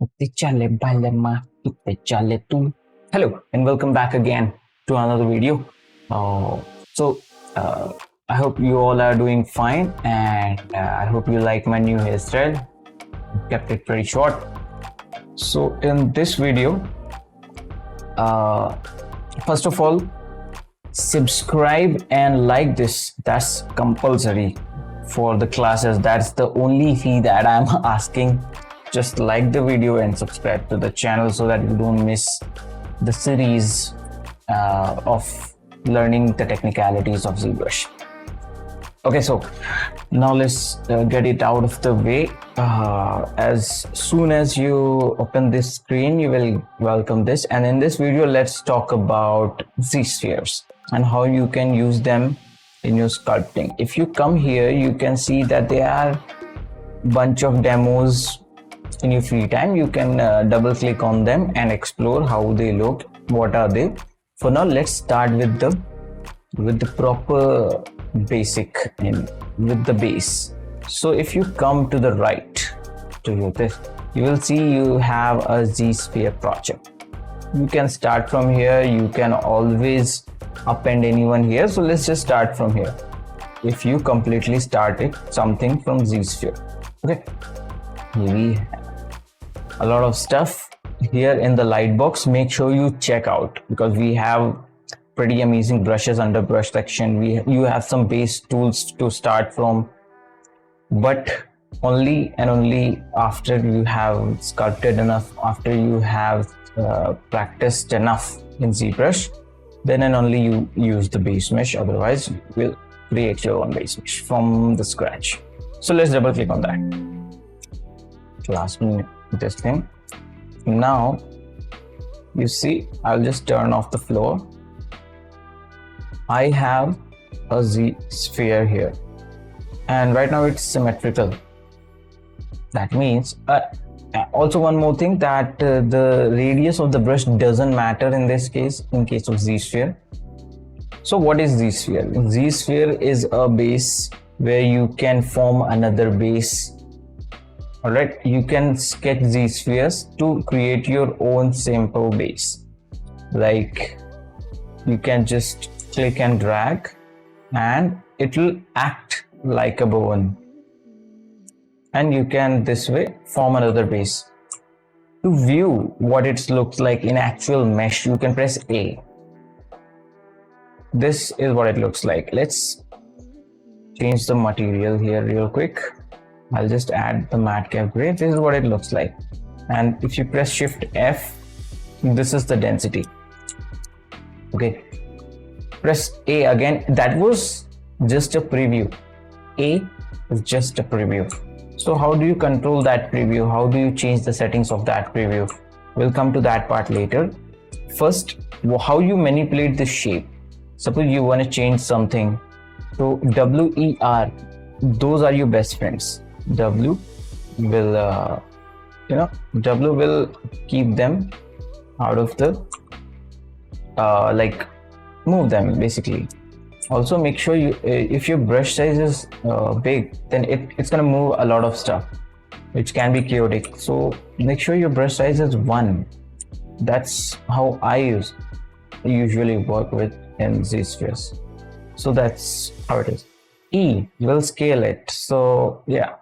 Hello and welcome back again to another video. So I hope you all are doing fine, and I hope you like my new hairstyle. Kept it pretty short. So in this video, first of all, subscribe and like this. That's compulsory for the classes. That's the only fee that I'm asking. Just like the video and subscribe to the channel so that you don't miss the series of learning the technicalities of ZBrush. Okay, so now let's get it out of the way. As soon as you open this screen, you will welcome this. And in this video, let's talk about ZSpheres and how you can use them in your sculpting. If you come here, you can see that there are a bunch of demos. In your free time, you can double click on them and explore how they look, what are they. For now, let's start with the proper basic and with the base. So if you come to the right to this, you will see you have a ZSphere project. You can start from here. You can always append anyone here. So let's just start from here. If you completely started something from ZSphere, okay, we have a lot of stuff here in the light box. Make sure you check out because we have pretty amazing brushes under brush section. You have some base tools to start from, but only and only after you have sculpted enough, after you have practiced enough in ZBrush, then and only you use the base mesh. Otherwise, you will create your own base mesh from the scratch. So let's double click on that. Last minute. This thing. Now you see, I'll just turn off the floor. I have a ZSphere here, and right now it's symmetrical. That means also one more thing, that the radius of the brush doesn't matter in this case, in case of ZSphere. So what is ZSphere? ZSphere is a base where you can form another base. Alright, you can sketch ZSpheres to create your own simple base. Like, you can just click and drag and it will act like a bone. And you can this way form another base. To view what it looks like in actual mesh, you can press A. This is what it looks like. Let's change the material here real quick. I'll just add the matte cap gray. This is what it looks like. And if you press Shift F, this is the density. Okay. Press A again. That was just a preview. A is just a preview. So how do you control that preview? How do you change the settings of that preview? We'll come to that part later. First, how you manipulate the shape. Suppose you want to change something. So WER, those are your best friends. W will W will keep them out of the like move them basically. Also make sure you if your brush size is big, then it's gonna move a lot of stuff which can be chaotic. So make sure your brush size is 1. That's how I usually work with in ZSpheres. So that's how it is. E will scale it. So yeah,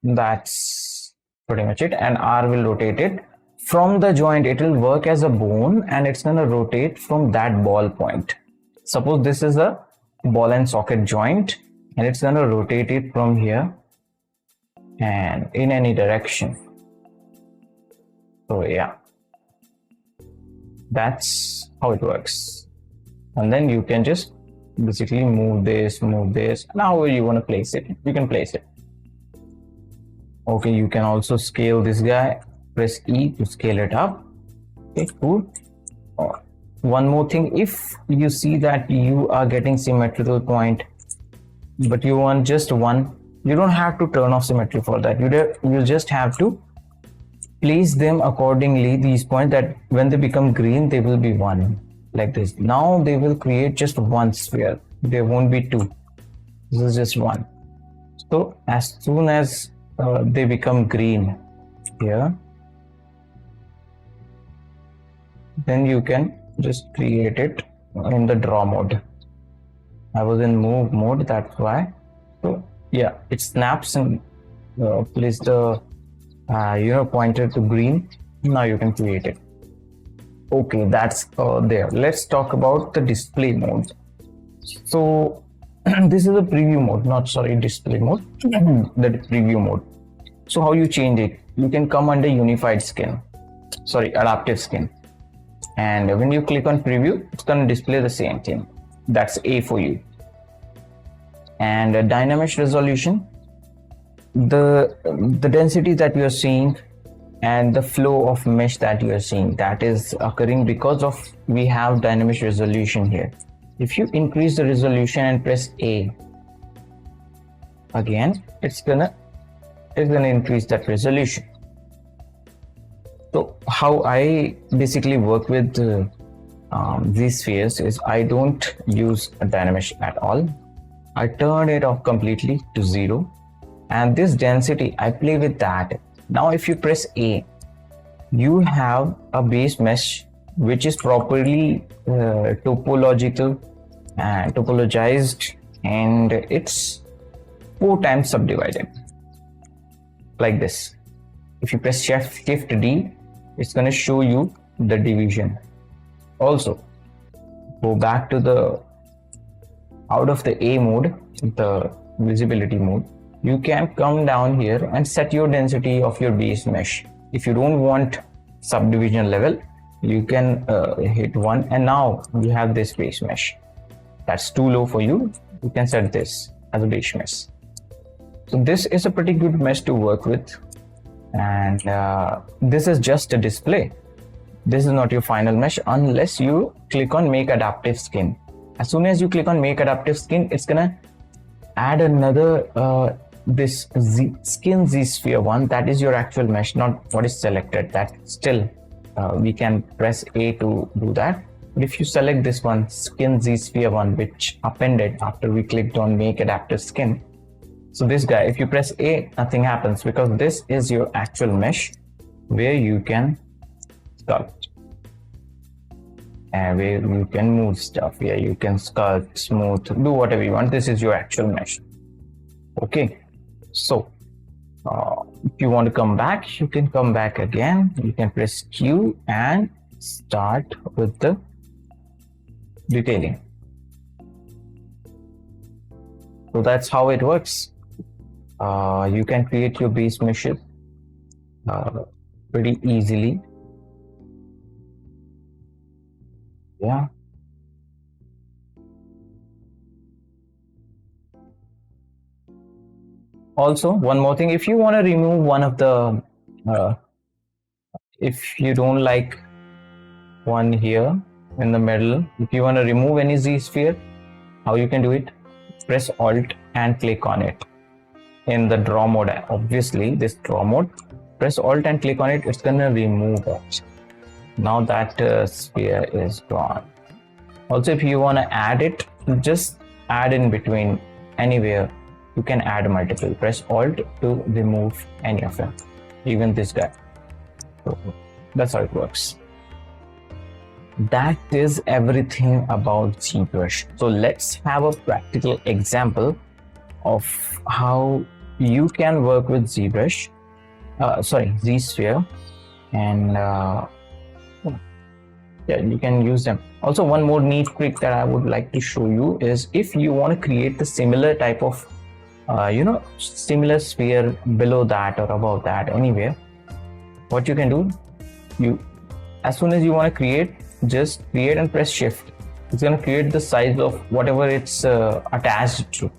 that's pretty much it. And R will rotate it from the joint. It will work as a bone and it's gonna rotate from that ball point. Suppose this is a ball and socket joint and it's gonna rotate it from here and in any direction. So yeah, that's how it works. And then you can just basically move this, now where you want to place it, you can place it. Okay, you can also scale this guy. Press E to scale it up. Okay, cool. One more thing, if you see that you are getting symmetrical point but you want just one, you don't have to turn off symmetry for that. You just have to place them accordingly, these points, that when they become green they will be 1 like this. Now they will create just 1 sphere, there won't be 2. This is just 1. So as soon as they become green, here. Then you can just create it in the draw mode. I was in move mode, that's why. So yeah, it snaps and place the pointer to green. Now you can create it. Okay, that's there. Let's talk about the display mode. So this is a preview mode, not sorry, display mode. The preview mode. So how you change it? You can come under unified skin, sorry, adaptive skin, and when you click on preview, it's going to display the same thing. That's A for you. And dynamic resolution, the density that you are seeing and the flow of mesh that you are seeing, that is occurring because of we have dynamic resolution here. If you increase the resolution and press A again, it's gonna increase that resolution. So how I basically work with ZSpheres is I don't use a dynamic at all. I turn it off completely to 0, and this density I play with that. Now if you press A, you have a base mesh which is properly topologized, and it's 4 times subdivided like this. If you press shift D, it's going to show you the division. Also, go back to the out of the A mode, the visibility mode. You can come down here and set your density of your base mesh. If you don't want subdivision level, you can hit 1, and now you have this base mesh. That's too low for you. You can set this as a base mesh. So this is a pretty good mesh to work with, and this is just a display. This is not your final mesh unless you click on make adaptive skin. As soon as you click on make adaptive skin, it's gonna add another this skin ZSphere one. That is your actual mesh, not what is selected. That still we can press A to do that. But if you select this one, skin ZSphere one, which appended after we clicked on make adaptive skin, so this guy, if you press A, nothing happens, because this is your actual mesh where you can sculpt and where you can move stuff. Yeah, you can sculpt, smooth, do whatever you want. This is your actual mesh. Okay, so if you want to come back, you can come back again. You can press Q and start with the detailing. So that's how it works. You can create your base meshes pretty easily. Yeah. Also, one more thing, if you want to remove one of the if you don't like one here in the middle, if you want to remove any ZSphere, how you can do it? Press Alt and click on it in the draw mode. Obviously this draw mode, press Alt and click on it, it's gonna remove it. Now that sphere is gone. Also, if you want to add it, just add in between anywhere. You can add multiple. Press Alt to remove any of them, even this guy. So that's how it works. That is everything about ZBrush. So let's have a practical example of how you can work with ZBrush, ZSphere, and yeah, you can use them. Also, one more neat trick that I would like to show you is if you want to create the similar type of similar sphere below that or above that, anywhere, what you can do, as soon as you want to create, just create and press shift. It's going to create the size of whatever it's attached to.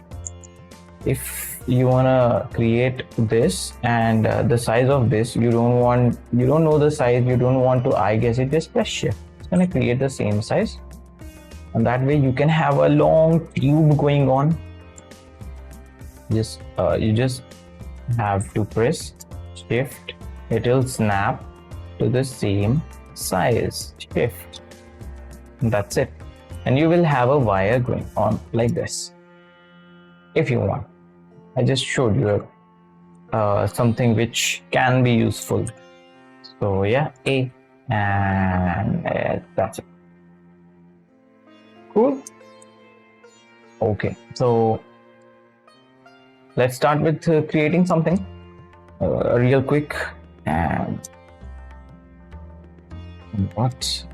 If you want to create this and the size of this, you don't know the size, you don't want to eye guess it, just press shift. It's going to create the same size, and that way you can have a long tube going on. You just have to press shift, it will snap to the same size. Shift, that's it, and you will have a wire going on like this if you want. I just showed you something which can be useful. So yeah, A, and that's it. Cool. Okay, so let's start with creating something real quick. And what?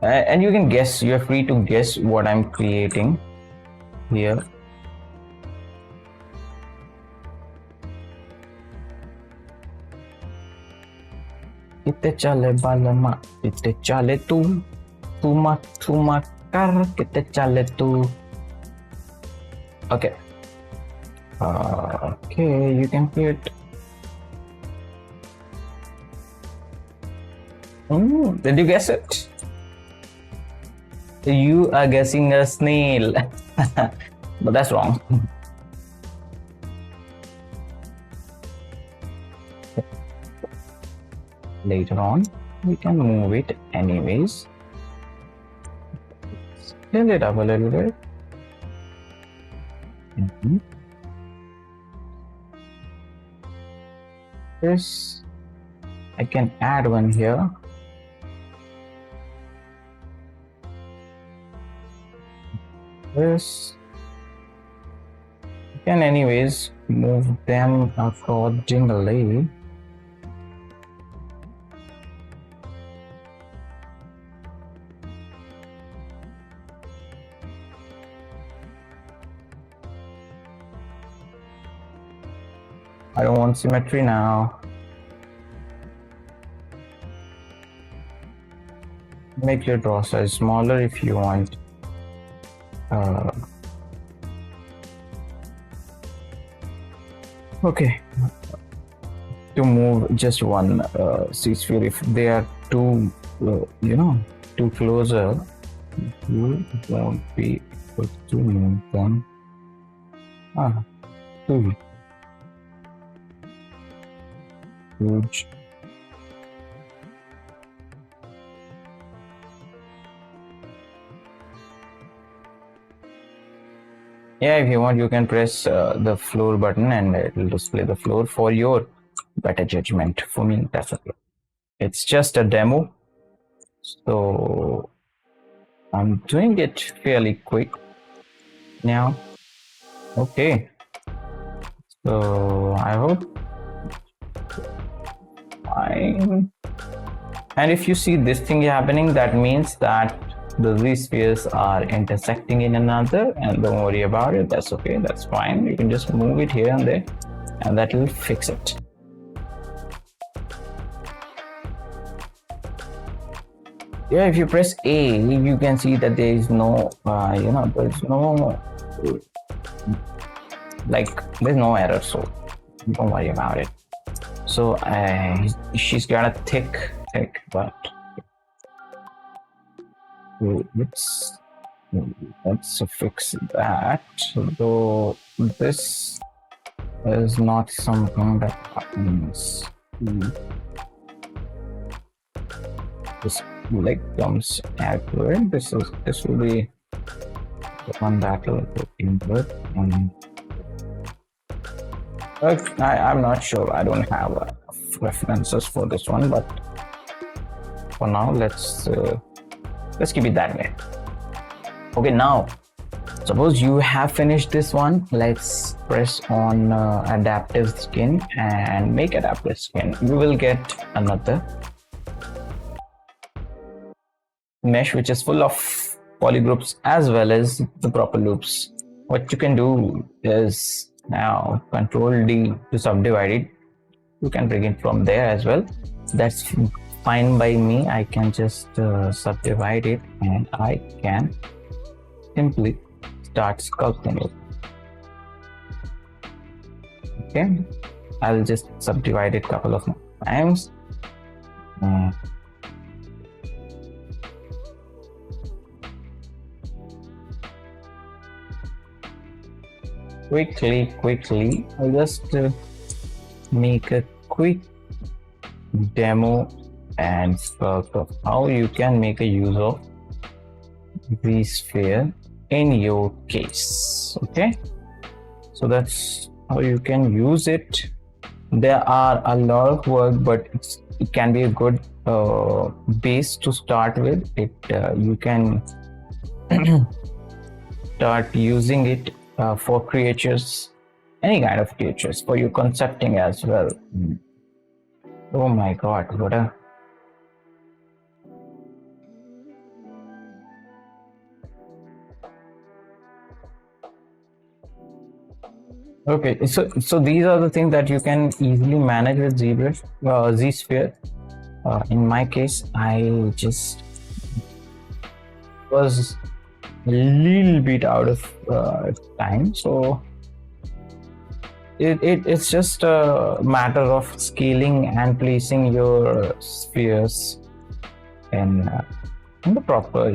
And you can guess. You're free to guess what I'm creating here. Kita chale balama, kita chale tu, tuma kar, kita chale tu. Okay. Okay, you can create. Did you guess it? You are guessing a snail, but that's wrong. Later on, we can move it anyways. Scale it up a little bit. This, I can add one here. This, you can anyways move them accordingly. I don't want symmetry now. Make your draw size smaller if you want. Okay. To move just one ZSphere, if they are too, too closer, you won't be able to move them. Too huge. Yeah, if you want, you can press the floor button and it will display the floor for your better judgment. For me, that's okay. It's just a demo, so I'm doing it fairly quick now. Okay, so I hope fine. And if you see this thing happening, that means that the ZSpheres are intersecting in another, and don't worry about it. That's okay, that's fine. You can just move it here and there, and that will fix it. Yeah, if you press A, you can see that there is no, there's no, there's no error, so don't worry about it. So she's got a thick, but let's fix that. Though this is not something that happens. This leg comes accurate. This will be the one that will input. I'm not sure. I don't have references for this one, but for now, let's keep it that way. Okay, now suppose you have finished this one. Let's press on adaptive skin and make adaptive skin. You will get another mesh which is full of polygroups as well as the proper loops. What you can do is now Control D to subdivide it. You can bring it from there as well. That's fine by me. I can just subdivide it and I can simply start sculpting it. Okay, I'll just subdivide it a couple of times. Quickly, I'll just make a quick demo and sculpt of how you can make a use of ZSphere in your case. Okay, so that's how you can use it There are a lot of work, but it can be a good base to start with. You can start using it for creatures, any kind of creatures, for your concepting as well. Oh my god, what a okay. So these are the things that you can easily manage with ZBrush, ZSphere. In my case, I just was a little bit out of time, so it's just a matter of scaling and placing your spheres in the proper,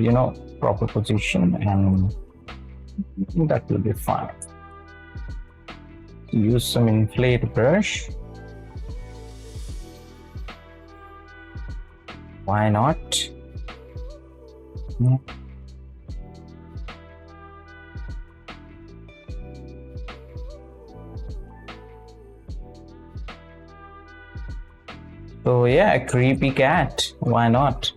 proper position, and that will be fine. Use some inflate brush. Why not? So yeah, creepy cat. Why not?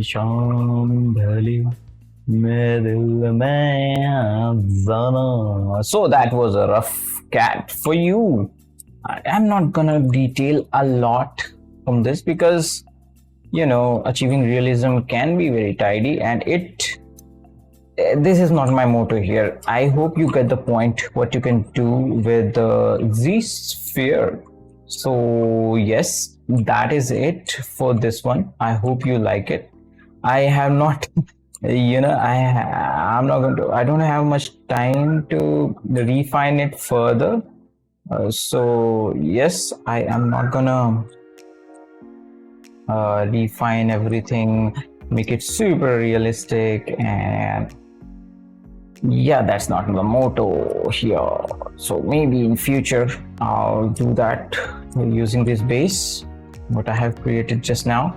शाम ढली मेरे दिल में अफसाना. So that was a rough cat for you. I'm not gonna detail a lot from this because achieving realism can be very tidy, and this is not my motto here. I hope you get the point what you can do with the ZSphere. So yes, that is it for this one. I hope you like it. I have not I'm not going to, I don't have much time to refine it further. So yes, I am not gonna refine everything, make it super realistic, and yeah, that's not the motto here. So maybe in future I'll do that using this base what I have created just now.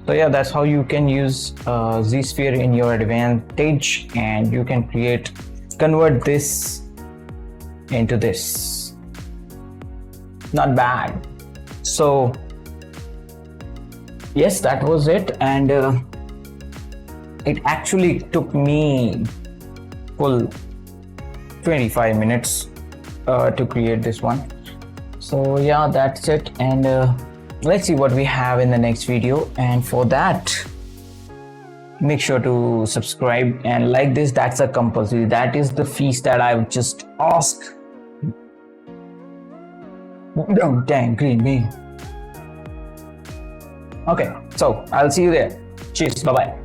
So yeah, that's how you can use ZSphere in your advantage, and you can convert this into this. Not bad. So yes, that was it, and it actually took me full 25 minutes to create this one. So yeah, that's it, and let's see what we have in the next video. And for that, make sure to subscribe and like this. That's a compulsory. That is the feast that I've just asked. Don't angry me. Okay, so I'll see you there. Cheers. Bye bye.